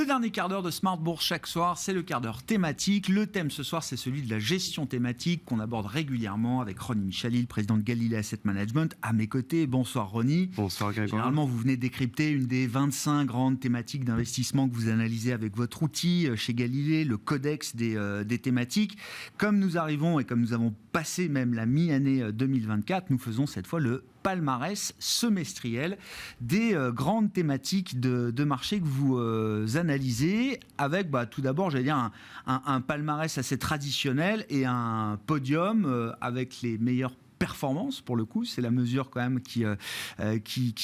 dernier quart d'heure de Smart Bourse chaque soir, c'est le quart d'heure thématique. Le thème ce soir, c'est celui de la gestion thématique qu'on aborde régulièrement avec Ronnie Michalil, président de Galilée Asset Management. À mes côtés, bonsoir Ronnie. Bonsoir Grégoire. Généralement, vous venez décrypter une des 25 grandes thématiques d'investissement que vous analysez avec votre outil chez Galilée, le codex des thématiques. Comme nous arrivons et comme nous avons passé même la mi-année 2024, nous faisons cette fois le palmarès semestriel des grandes thématiques de marché que vous analysez avec tout d'abord, j'allais dire, un palmarès assez traditionnel et un podium avec les meilleurs performance, pour le coup, c'est la mesure quand même qui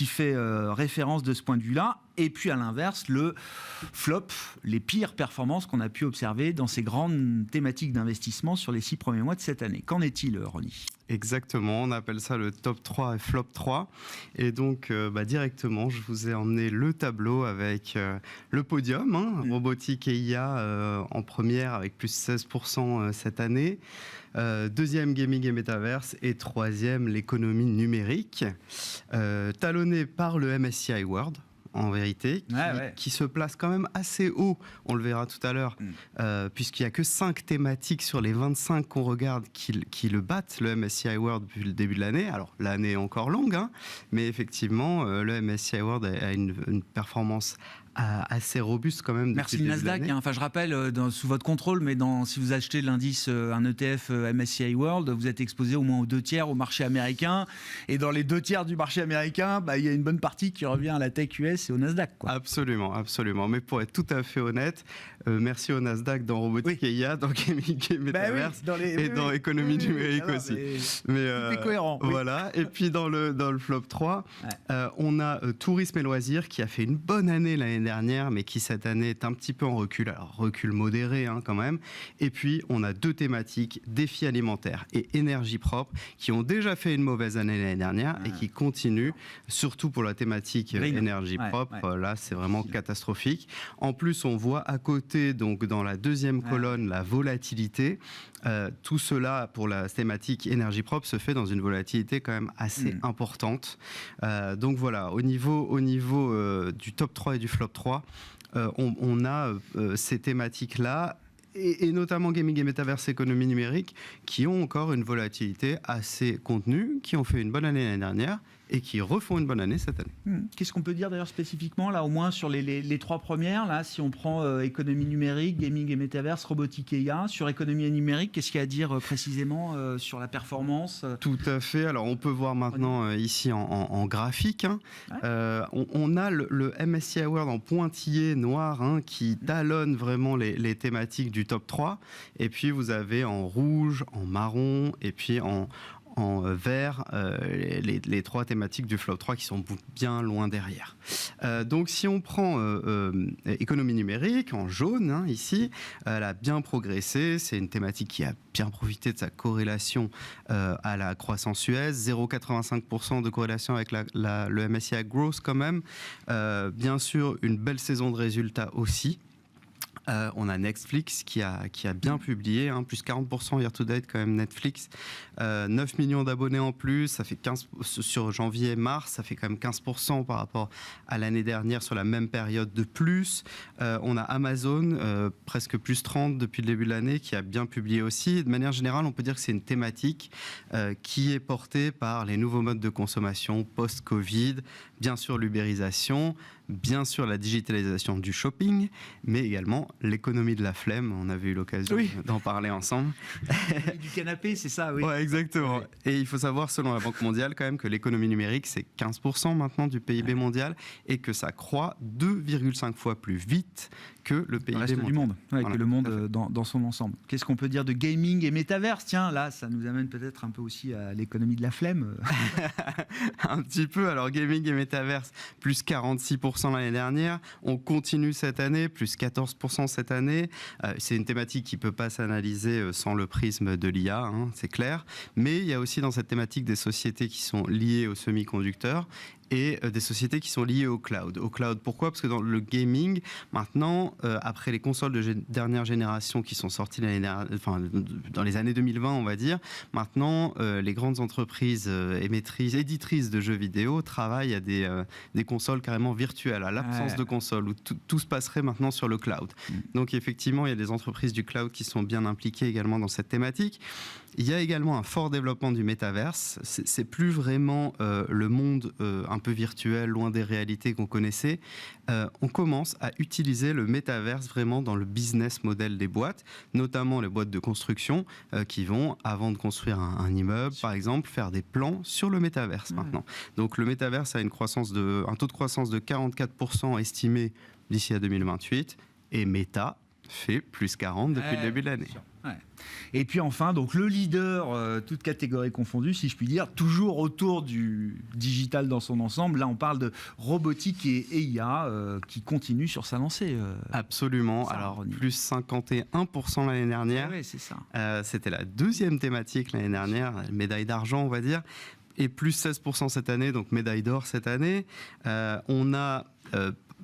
fait référence de ce point de vue-là. Et puis à l'inverse, le flop, les pires performances qu'on a pu observer dans ces grandes thématiques d'investissement sur les 6 premiers mois de cette année. Qu'en est-il, Ronnie ? Exactement, on appelle ça le top 3 et flop 3. Et donc, directement, je vous ai emmené le tableau avec le podium, robotique et IA en première avec plus 16% cette année. Deuxième, gaming et métaverse. Et troisième, l'économie numérique. Talonné par le MSCI World, en vérité, qui se place quand même assez haut, on le verra tout à l'heure, puisqu'il n'y a que 5 thématiques sur les 25 qu'on regarde qui le battent, le MSCI World, depuis le début de l'année. Alors, l'année est encore longue, mais effectivement, le MSCI World a une performance assez robuste quand même. Merci le Nasdaq. Je rappelle, sous votre contrôle, mais si vous achetez l'indice, un ETF MSCI World, vous êtes exposé au moins aux 2 tiers au marché américain. Et dans les 2 tiers du marché américain, il y a une bonne partie qui revient à la tech US et au Nasdaq, quoi. Absolument, absolument. Mais pour être tout à fait honnête, merci au Nasdaq dans robotique et IA, dans gaming et métaverse, et dans économie numérique aussi. Mais tout est cohérent. Voilà. Et puis dans le flop 3, on a tourisme et loisirs qui a fait une bonne année l'année dernière, mais qui cette année est un petit peu en recul, alors recul modéré quand même. Et puis on a 2 thématiques, défis alimentaires et énergie propre, qui ont déjà fait une mauvaise année l'année dernière et qui continuent, surtout pour la thématique énergie propre. Là, c'est vraiment catastrophique. En plus, on voit à côté, donc dans la deuxième colonne, la volatilité. Tout cela pour la thématique énergie propre se fait dans une volatilité quand même assez importante. Donc voilà, au niveau du top 3 et du flop 3, on a ces thématiques-là, et notamment gaming et métaverse, économie numérique, qui ont encore une volatilité assez contenue, qui ont fait une bonne année l'année dernière et qui refont une bonne année cette année. Qu'est-ce qu'on peut dire d'ailleurs spécifiquement, là, au moins sur les 3 premières, là, si on prend économie numérique, gaming et métaverse, robotique et IA, sur économie numérique, qu'est-ce qu'il y a à dire précisément sur la performance Tout à fait. Alors on peut voir maintenant ici en graphique, on a le MSCI World en pointillé noir qui talonne vraiment les thématiques du top 3, et puis vous avez en rouge, en marron, et puis en vert, les 3 thématiques du flop 3 qui sont bien loin derrière. Donc si on prend économie numérique en jaune, ici, elle a bien progressé. C'est une thématique qui a bien profité de sa corrélation à la croissance US, 0,85% de corrélation avec le MSCI Growth quand même. Bien sûr, une belle saison de résultats aussi. On a Netflix qui a bien publié, plus 40% year-to-date quand même Netflix. 9 millions d'abonnés en plus, ça fait 15 sur janvier-mars, ça fait quand même 15% par rapport à l'année dernière sur la même période de plus. On a Amazon, presque plus 30 depuis le début de l'année, qui a bien publié aussi. De manière générale, on peut dire que c'est une thématique qui est portée par les nouveaux modes de consommation post-Covid, bien sûr l'ubérisation, bien sûr la digitalisation du shopping, mais également l'économie de la flemme. On avait eu l'occasion d'en parler ensemble. Du canapé, c'est ça, oui. Ouais, exactement. Ouais. Et il faut savoir, selon la Banque mondiale, quand même, que l'économie numérique, c'est 15% maintenant du PIB mondial, et que ça croît 2,5 fois plus vite que le PIB reste mondial. Du monde, que le monde dans son ensemble. Qu'est-ce qu'on peut dire de gaming et métaverse ? Tiens, là, ça nous amène peut-être un peu aussi à l'économie de la flemme. Un petit peu. Alors, gaming et métaverse, plus 46% l'année dernière. On continue cette année, plus 14% cette année. C'est une thématique qui ne peut pas s'analyser sans le prisme de l'IA, c'est clair. Mais il y a aussi dans cette thématique des sociétés qui sont liées aux semi-conducteurs et des sociétés qui sont liées au cloud. Au cloud, pourquoi ? Parce que dans le gaming, maintenant, après les consoles de dernière génération qui sont sorties dans les années 2020, on va dire, maintenant, les grandes entreprises éditrices de jeux vidéo travaillent à des consoles carrément virtuelles, à l'absence de console, où tout se passerait maintenant sur le cloud. Donc effectivement, il y a des entreprises du cloud qui sont bien impliquées également dans cette thématique. Il y a également un fort développement du métaverse. C'est plus vraiment le monde un peu virtuel, loin des réalités qu'on connaissait. On commence à utiliser le métaverse vraiment dans le business model des boîtes, notamment les boîtes de construction qui vont, avant de construire un immeuble, par exemple, faire des plans sur le métaverse maintenant. Donc le métaverse a un taux de croissance de 44% estimé d'ici à 2028 et Meta fait plus 40 depuis le début de l'année. Ouais. Et puis enfin, donc le leader, toute catégorie confondue, si je puis dire, toujours autour du digital dans son ensemble. Là, on parle de robotique et IA qui continue sur sa lancée. Absolument. Alors, plus 51% l'année dernière. Oui, c'est ça. C'était la deuxième thématique l'année dernière, médaille d'argent, on va dire. Et plus 16% cette année, donc médaille d'or cette année. On a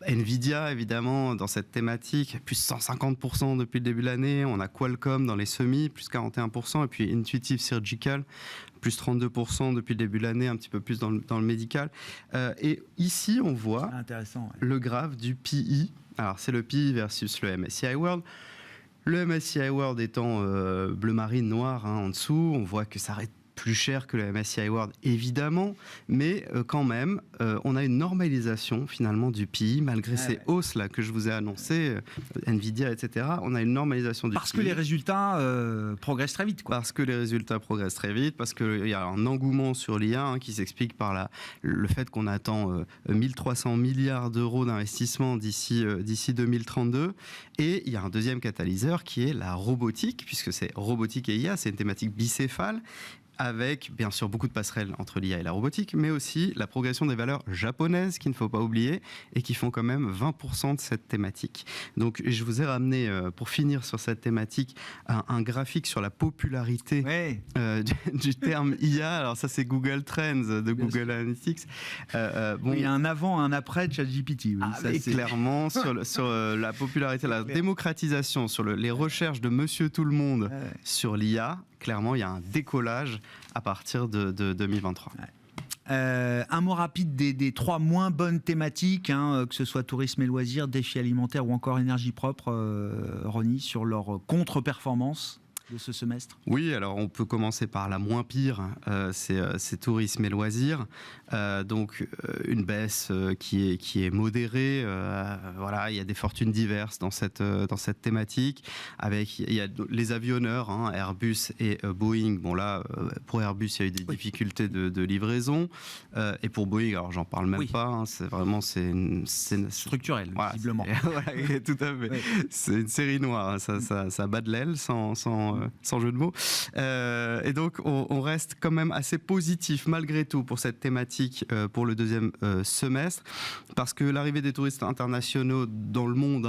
Nvidia, évidemment, dans cette thématique, plus 150% depuis le début de l'année. On a Qualcomm dans les semis, plus 41%. Et puis Intuitive Surgical, plus 32% depuis le début de l'année, un petit peu plus dans le médical. Et ici, on voit le graphe du PI. Alors, c'est le PI versus le MSCI World. Le MSCI World étant bleu marine noir en dessous, on voit que ça arrête plus cher que le MSCI World, évidemment, mais quand même, on a une normalisation finalement du PI, malgré ces hausses-là que je vous ai annoncées, Nvidia, etc. On a une normalisation du PI. Parce que les résultats progressent très vite, quoi. Parce que les résultats progressent très vite, parce qu'il y a un engouement sur l'IA qui s'explique par le fait qu'on attend 1300 milliards d'euros d'investissement d'ici 2032. Et il y a un deuxième catalyseur qui est la robotique, puisque c'est robotique et IA, c'est une thématique bicéphale, avec bien sûr beaucoup de passerelles entre l'IA et la robotique, mais aussi la progression des valeurs japonaises qu'il ne faut pas oublier et qui font quand même 20% de cette thématique. Donc je vous ai ramené, pour finir sur cette thématique, un graphique sur la popularité du terme IA. Alors ça c'est Google Trends de Google Analytics. Bon, il y a un avant, un après de ChatGPT. Oui, clairement, sur la popularité, la démocratisation, sur les recherches de Monsieur Tout-le-monde sur l'IA, clairement, il y a un décollage à partir de 2023. Un mot rapide des trois moins bonnes thématiques, que ce soit tourisme et loisirs, défis alimentaires ou encore énergie propre, Ronnie, sur leur contre-performance de ce semestre. Oui, alors on peut commencer par la moins pire, c'est tourisme et loisirs. Donc une baisse qui est modérée. Voilà, il y a des fortunes diverses dans cette thématique. Il y a les avionneurs, Airbus et Boeing. Bon là, pour Airbus, il y a eu des difficultés de livraison. Et pour Boeing, alors j'en parle même pas. C'est vraiment c'est structurel, visiblement. Voilà, tout à fait. C'est une série noire. Ça bat de l'aile sans jeu de mots. Et donc, on reste quand même assez positif malgré tout pour cette thématique pour le deuxième semestre, parce que l'arrivée des touristes internationaux dans le monde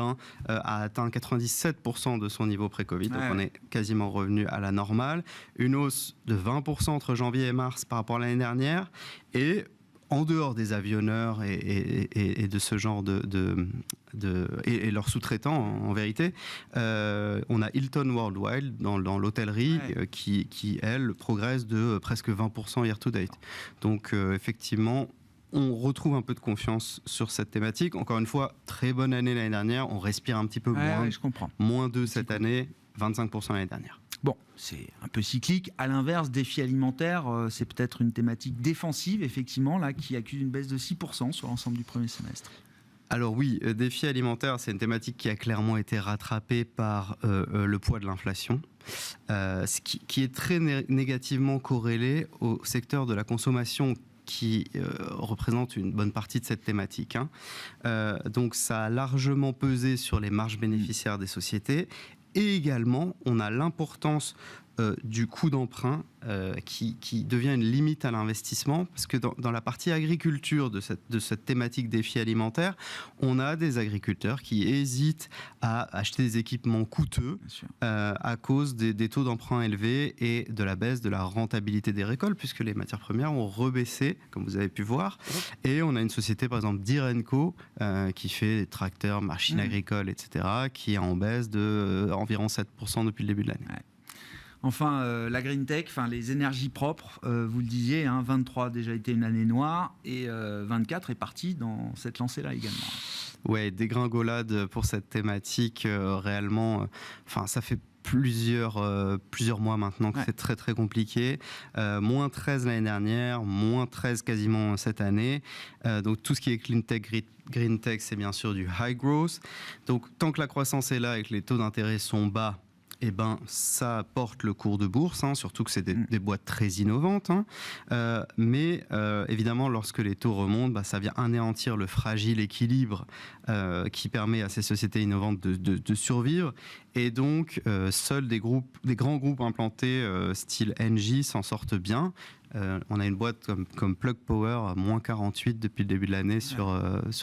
a atteint 97% de son niveau pré-Covid, donc on est quasiment revenu à la normale. Une hausse de 20% entre janvier et mars par rapport à l'année dernière, et en dehors des avionneurs et de ce genre et leurs sous-traitants, en vérité, on a Hilton Worldwide dans l'hôtellerie qui, elle, progresse de presque 20% year-to-date. Donc, effectivement, on retrouve un peu de confiance sur cette thématique. Encore une fois, très bonne année l'année dernière. On respire un petit peu moins. Je comprends. Moins 2 cette année, 25% l'année dernière. Bon, c'est un peu cyclique. À l'inverse, défi alimentaire, c'est peut-être une thématique défensive, effectivement, là, qui accuse une baisse de 6% sur l'ensemble du premier semestre. Alors oui, défi alimentaire, c'est une thématique qui a clairement été rattrapée par le poids de l'inflation, ce qui est très négativement corrélé au secteur de la consommation qui représente une bonne partie de cette thématique. Donc ça a largement pesé sur les marges bénéficiaires des sociétés. Et également, on a l'importance du coût d'emprunt qui devient une limite à l'investissement, parce que dans la partie agriculture de cette thématique défi alimentaire, on a des agriculteurs qui hésitent à acheter des équipements coûteux à cause des taux d'emprunt élevés et de la baisse de la rentabilité des récoltes, puisque les matières premières ont rebaissé, comme vous avez pu voir. Et on a une société, par exemple, Direnco, qui fait des tracteurs, machines agricoles, etc., qui est en baisse de environ 7% depuis le début de l'année. Ouais. Enfin, la green tech, les énergies propres, vous le disiez, 23 a déjà été une année noire et 24 est parti dans cette lancée-là également. Ouais, dégringolade pour cette thématique réellement. Ça fait plusieurs mois maintenant que c'est très très compliqué. Moins 13 l'année dernière, moins 13 quasiment cette année. Donc tout ce qui est clean tech, green tech, c'est bien sûr du high growth. Donc tant que la croissance est là et que les taux d'intérêt sont bas, ça porte le cours de bourse, surtout que c'est des boîtes très innovantes. Mais évidemment, lorsque les taux remontent, ça vient anéantir le fragile équilibre qui permet à ces sociétés innovantes de survivre. Et donc, seuls des grands groupes implantés style Engie s'en sortent bien. On a une boîte comme Plug Power, moins 48 depuis le début de l'année sur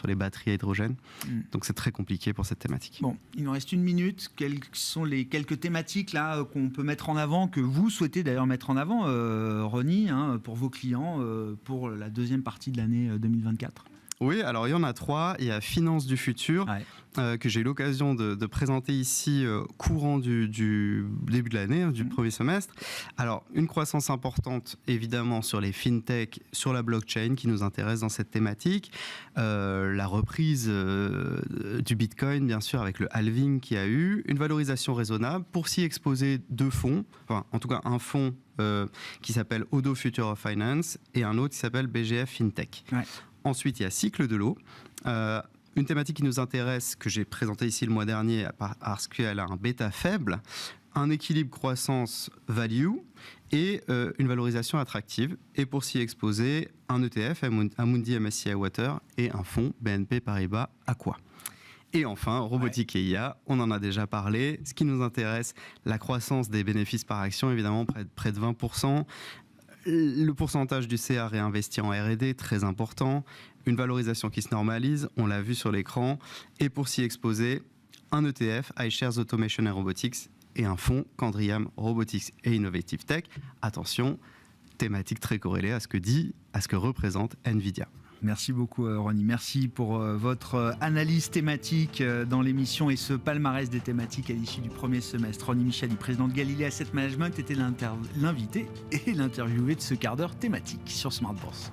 les batteries à hydrogène. Donc c'est très compliqué pour cette thématique. Bon, il nous reste une minute. Quelles sont les quelques thématiques là qu'on peut mettre en avant, que vous souhaitez d'ailleurs mettre en avant, Ronnie, pour vos clients, pour la deuxième partie de l'année 2024 ? Oui, alors il y en a 3. Il y a Finance du futur, que j'ai eu l'occasion de présenter ici courant du début de l'année, du premier semestre. Alors, une croissance importante, évidemment, sur les fintech, sur la blockchain, qui nous intéresse dans cette thématique. La reprise du Bitcoin, bien sûr, avec le halving qu'il y a eu. Une valorisation raisonnable. Pour s'y exposer 2 fonds, en tout cas un fonds qui s'appelle Odo Future of Finance et un autre qui s'appelle BGF Fintech. Ensuite, il y a Cycle de l'eau, une thématique qui nous intéresse, que j'ai présentée ici le mois dernier parce qu'elle a un bêta faible, un équilibre croissance-value et une valorisation attractive. Et pour s'y exposer, un ETF, Amundi MSCI Water et un fonds BNP Paribas Aqua. Et enfin, robotique et IA, on en a déjà parlé. Ce qui nous intéresse, la croissance des bénéfices par action, évidemment, près de 20%. Le pourcentage du CA réinvesti en R&D, très important. Une valorisation qui se normalise, on l'a vu sur l'écran. Et pour s'y exposer, un ETF, iShares Automation and Robotics, et un fonds Candriam Robotics et Innovative Tech. Attention, thématique très corrélée à ce que représente NVIDIA. Merci beaucoup Ronnie, merci pour votre analyse thématique dans l'émission et ce palmarès des thématiques à l'issue du premier semestre. Ronnie Micheli, président de Galilée Asset Management, était l'invité et l'interviewé de ce quart d'heure thématique sur Smart Bourse.